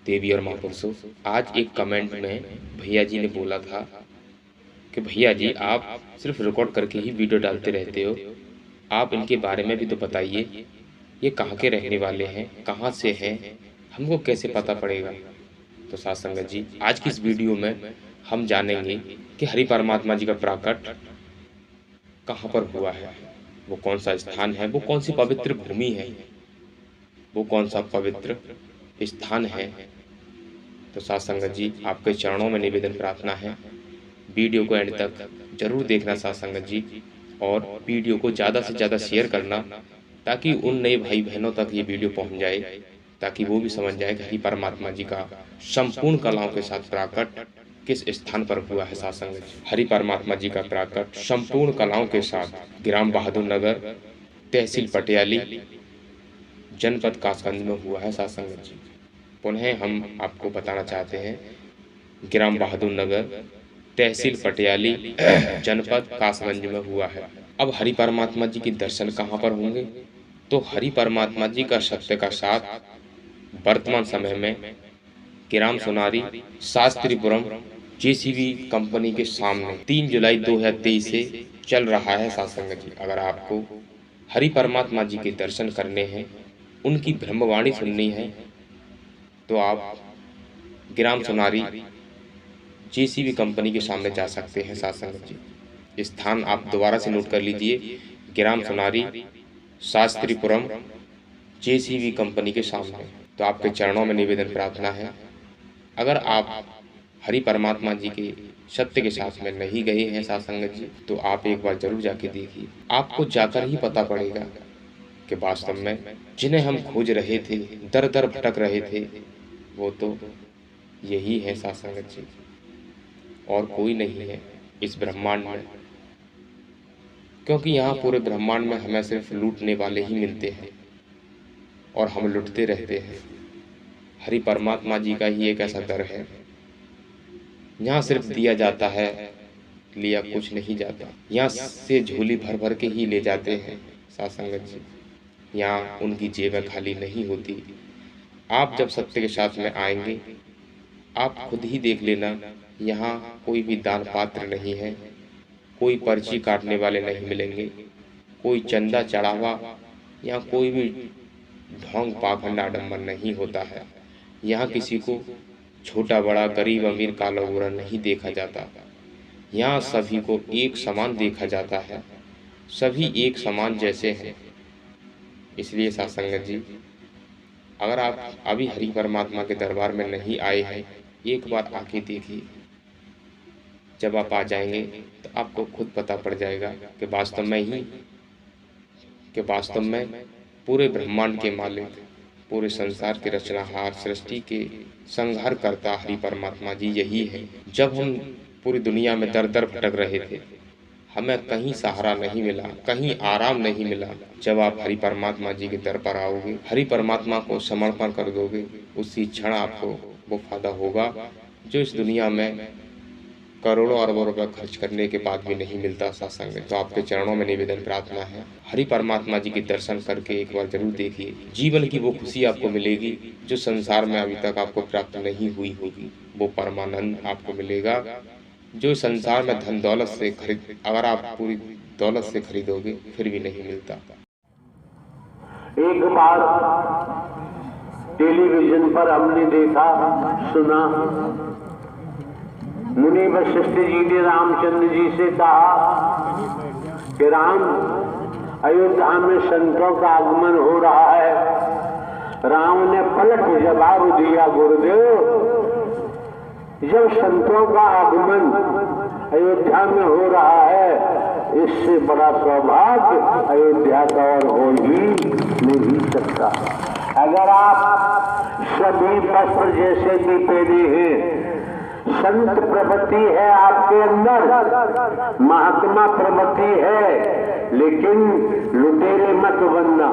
देवी और महापुरुषों, आज एक कमेंट में भैया जी ने बोला था कि भैया जी आप सिर्फ रिकॉर्ड करके ही वीडियो डालते रहते हो, आप इनके बारे में भी तो बताइए, ये कहाँ के रहने वाले हैं, कहाँ से हैं, हमको कैसे पता पड़ेगा। तो साथ संगत जी, आज की इस वीडियो में हम जानेंगे कि हरि परमात्मा जी का प्राकट कहाँ पर हुआ है, वो कौन सा स्थान है, वो कौन सी पवित्र भूमि है, वो कौन सा पवित्र स्थान है। तो साथ संगत जी, आपके चरणों में निवेदन प्रार्थना है, वीडियो को एंड तक जरूर देखना साथ संगत जी, और वीडियो को ज़्यादा से ज़्यादा शेयर करना ताकि उन नए भाई बहनों तक ये वीडियो पहुंच जाए, ताकि वो भी समझ जाए कि हरि परमात्मा जी का संपूर्ण कलाओं के साथ प्राकट किस स्थान पर हुआ है। साथ संगत जी, हरि परमात्मा जी का प्राकट संपूर्ण कलाओं के साथ ग्राम बहादुर नगर, तहसील पटियाली, जनपद कासगंज में हुआ है। साथ संगत जी, पुनः हम आपको बताना चाहते हैं, ग्राम बहादुर नगर, तहसील पटियाली, जनपद कासगंज में हुआ है। अब हरि परमात्मा जी के दर्शन कहाँ पर होंगे? तो हरि परमात्मा जी का सत्य का साथ वर्तमान समय में ग्राम सोनारी शास्त्रीपुरम जेसीबी कंपनी के सामने 3 जुलाई 2023 से चल रहा है। साथ संगत जी, अगर आपको हरि परमात्मा जी के दर्शन करने हैं, उनकी ब्रह्मवाणी सुननी है, तो आप ग्राम सोनारी जेसीबी कंपनी के सामने जा सकते हैं। साथ संगत जी, स्थान आप दोबारा से नोट कर लीजिए, ग्राम सोनारी शास्त्रीपुरम जेसीबी कंपनी के सामने। तो आपके चरणों में निवेदन प्रार्थना है, अगर आप हरि परमात्मा जी के सत्य के साथ में नहीं गए हैं साथ संगत जी, तो आप एक बार जरूर जाके देखिए, आपको जाकर ही पता पड़ेगा कि वास्तव में जिन्हें हम खोज रहे थे, दर दर भटक रहे थे, वो तो यही है साथ संगत जी, और कोई नहीं है इस ब्रह्मांड में। क्योंकि यहाँ पूरे ब्रह्मांड में हमें सिर्फ लूटने वाले ही मिलते हैं और हम लुटते रहते हैं। हरि परमात्मा जी का ही एक ऐसा दर है, यहाँ सिर्फ दिया जाता है, लिया कुछ नहीं जाता। यहाँ से झोली भर भर के ही ले जाते हैं साथ संगत जी, यहाँ उनकी जेबें खाली नहीं होती। आप जब सत्य के साथ में आएंगे, आप खुद ही देख लेना, यहाँ कोई भी दान पात्र नहीं है, कोई पर्ची काटने वाले नहीं मिलेंगे, कोई चंदा चढ़ावा या कोई भी ढोंग पाखंड आडम्बर नहीं होता है। यहाँ किसी को छोटा बड़ा, गरीब अमीर, काला गोरा नहीं देखा जाता। यहाँ सभी को एक समान देखा जाता है, सभी एक समान जैसे हैं। इसलिए साथ संगत जी, अगर आप अभी हरि परमात्मा के दरबार में नहीं आए हैं, एक बार आके देखिए। जब आप आ जाएंगे तो आपको खुद पता पड़ जाएगा कि वास्तव में पूरे ब्रह्मांड के मालिक, पूरे संसार के रचनाहार, सृष्टि के संहार करता हरि परमात्मा जी यही है। जब हम पूरी दुनिया में दर दर भटक रहे थे, हमें कहीं सहारा नहीं मिला, कहीं आराम नहीं मिला, जब आप हरि परमात्मा जी के दर पर आओगे, हरि परमात्मा को समर्पण कर दोगे, उसी क्षण आपको वो फायदा होगा जो इस दुनिया में करोड़ों अरबों रुपए खर्च करने के बाद भी नहीं मिलता। सत्संग। तो आपके चरणों में निवेदन प्रार्थना है, हरि परमात्मा जी के दर्शन करके एक बार जरूर देखिए, जीवन की वो खुशी आपको मिलेगी जो संसार में अभी तक आपको प्राप्त नहीं हुई होगी। वो परमानंद आपको मिलेगा जो संसार में धन दौलत से अगर आप पूरी दौलत से खरीदोगे फिर भी नहीं मिलता। एक बार टेलीविजन पर हमने देखा सुना, मुनि वशिष्ठ जी ने रामचंद्र जी से कहा कि राम, अयोध्या में संतों का आगमन हो रहा है। राम ने पलट जवाब दिया, गुरुदेव, जब संतों का आगमन अयोध्या में हो रहा है, इससे बड़ा सौभाग्य अयोध्या का और हो ही नहीं सकता। अगर आप सभी वस्त्र जैसे भी पहने हैं, संत प्रवृत्ति है आपके अंदर, महात्मा प्रवृत्ति है, लेकिन लुटेरे मत बनना।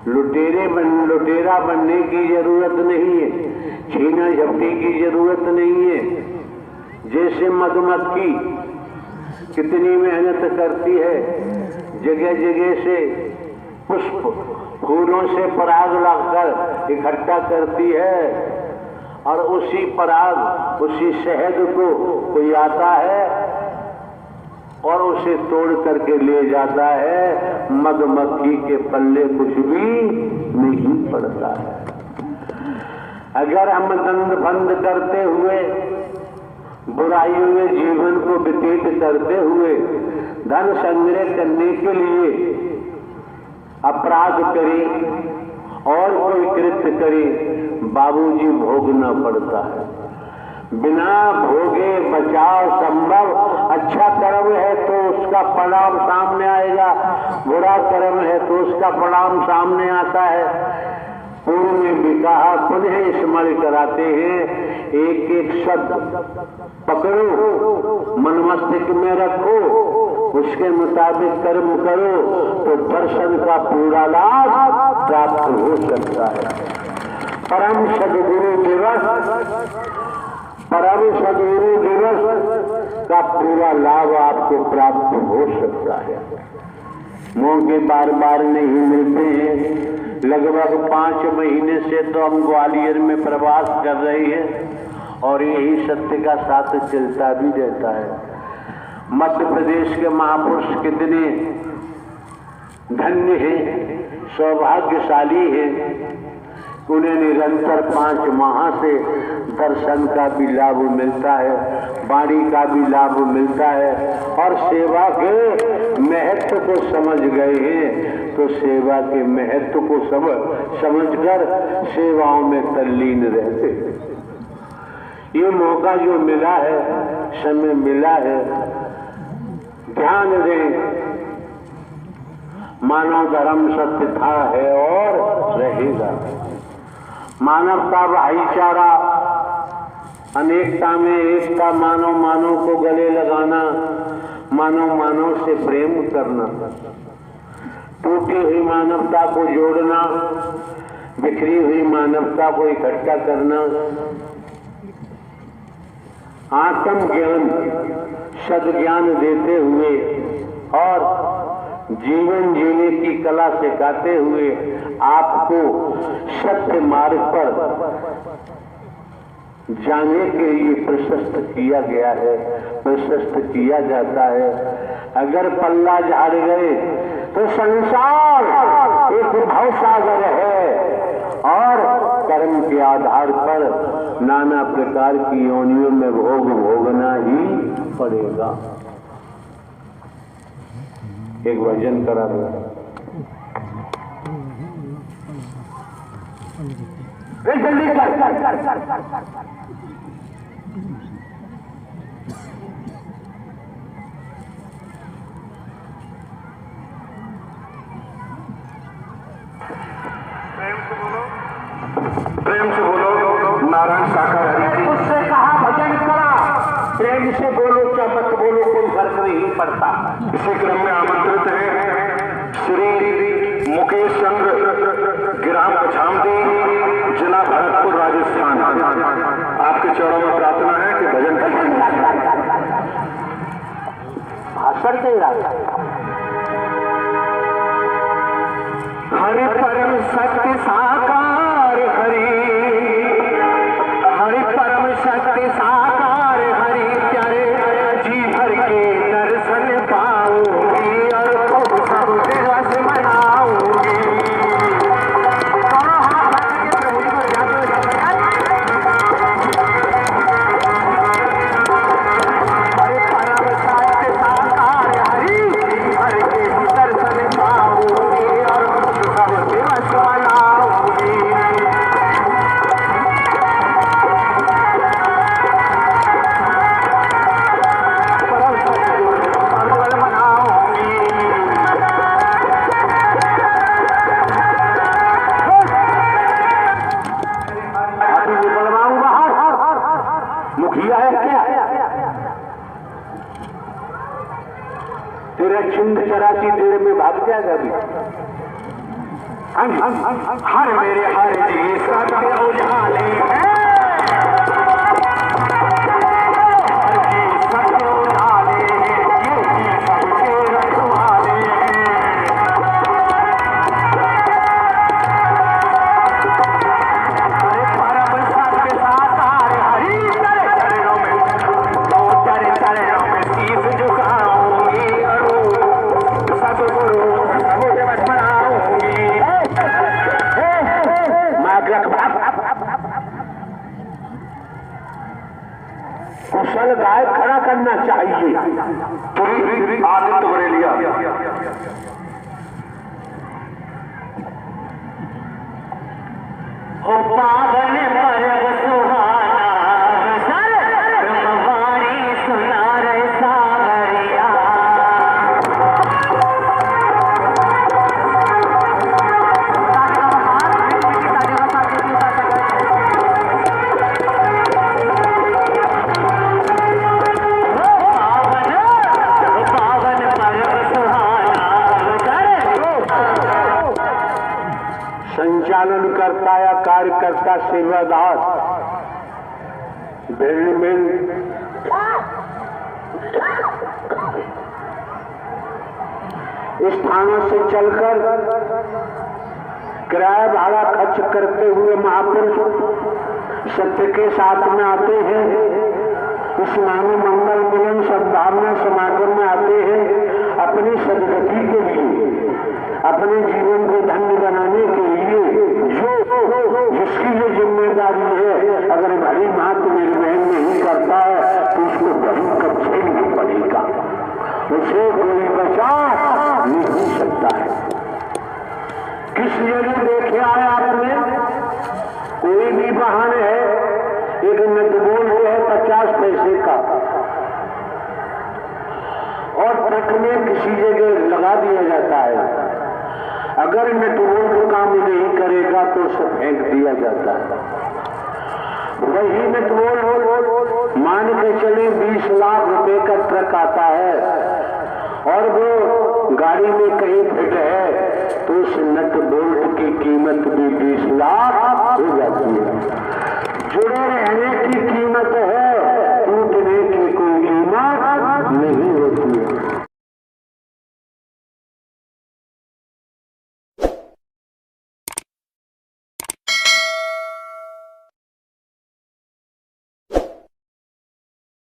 लुटेरा बनने की जरूरत नहीं है, छीना झपटी की जरूरत नहीं है। जैसे मधुमक्खी कितनी मेहनत करती है, जगह जगह से पुष्प फूलों से पराग लाकर इकट्ठा करती है और उसी पराग, उसी शहद को कोई आता है और उसे तोड़ करके ले जाता है। मधुमक्खी के पल्ले कुछ भी नहीं पड़ता है। अगर हम दंड बंद करते हुए, बुराइयों में जीवन को व्यतीत करते हुए धन संग्रह करने के लिए अपराध करें और कोई कृत्य करे, बाबूजी भोगना पड़ता है। बिना भोगे बचाव संभव। अच्छा कर्म है तो उसका परिणाम सामने आएगा, बुरा कर्म है तो उसका परिणाम सामने आता है। पूर्व में भी कहा, पुनः स्मरण कराते हैं, एक एक शब्द पकड़ो, मन मस्तिष्क में रखो, उसके मुताबिक कर्म करो तो दर्शन का पूरा लाभ प्राप्त हो सकता है। परम सद्गुरु दिवस का पूरा लाभ आपको प्राप्त हो सकता है। मौके बार बार नहीं मिलते हैं। लगभग 5 महीने से तो हम ग्वालियर में प्रवास कर रहे हैं और यही सत्य का साथ चलता भी रहता है। मध्य प्रदेश के महापुरुष कितने धन्य हैं, सौभाग्यशाली हैं। उन्हें निरंतर 5 माह से दर्शन का भी लाभ मिलता है, वाणी का भी लाभ मिलता है और सेवा के महत्व को समझ गए हैं। तो सेवा के महत्व को समझकर सेवाओं में तल्लीन रहते हैं। ये मौका जो मिला है, समय मिला है, ध्यान दें। मानव धर्म सत्य था, है और रहेगा। मानवता, भाईचारा, अनेकता में एकता, मानव मानव को गले लगाना, मानव मानव से प्रेम करना, टूटी हुई मानवता को जोड़ना, बिखरी हुई मानवता को इकट्ठा करना, आत्मज्ञान, सद्ज्ञान देते हुए और जीवन जीने की कला सिखाते हुए आपको सत्य मार्ग पर जाने के लिए प्रशस्त किया गया है, प्रशस्त किया जाता है। अगर पल्ला झाड़ गए तो संसार एक भवसागर है और कर्म के आधार पर नाना प्रकार की योनियों में भोग भोगना ही पड़ेगा। एक भजन करा दो। जल्दी कर। प्रेम से बोलो नारायण साकार हरि की। उससे कहा भजन करा, प्रेम से बोलो क्या मत बोलो, कोई फर्क नहीं पड़ता। इसी क्रम में आमंत्रित है श्री मुकेश चंद्र गिराम पछामती, जिला भरतपुर, राजस्थान। आपके चरणों में प्रार्थना है कि भजन भाषण दे रहा। हरि परम सत्य साकार हरि, हरि परम सत्य साकार हरि, प्यारे जी भर के दर्शन पाऊंगी और खूब सब दिवस मनाऊंगी। हरि परम सत्य साकार हरि, भर के दर्शन पाऊंगी और सब दिवस मनाऊंगी। मुखिया है क्या तेरा छिंद चराची देर में भाग जाएगा अभी। हर मेरे हर जी सत्य उजाले हैं, हर जी सत्य उजाले हैं, ये जी सबके रखवाले हैं। कुशल गाय खड़ा करना चाहिए। आदित्य बरेलिया हो पावन पर्व सुहाना सर ब्रह्मवाणी सुना रे सावरिया। पावन पर्व सुहाना संचालन करता या कार्यकर्ता सेवादार भिन्न भिन्न स्थानों से चलकर किराया भाड़ा खर्च करते हुए महापुरुष सत्य के साथ में आते हैं। इस मानव मंगल मिलन सद्भावना समागम में आते हैं अपनी सदगति के लिए, अपने जीवन को धन्य बनाने के लिए। जो जिसकी ये जिम्मेदारी है, अगर भली मात निर्वहन नहीं करता है तो उसको भयंकर झेलना पड़ेगा, उसे कोई बचा नहीं सकता है। किस जगह देखे आए आपने, कोई भी वाहन है, एक नटबोल्ट है 50 पैसे का और ट्रक में किसी जगह लगा दिया जाता है। अगर नटबोल्ट काम नहीं करेगा तो उसे फेंक दिया जाता है। वही नटबोल्ट मान के चले 20 लाख रुपए का ट्रक आता है और वो गाड़ी में कहीं फिट है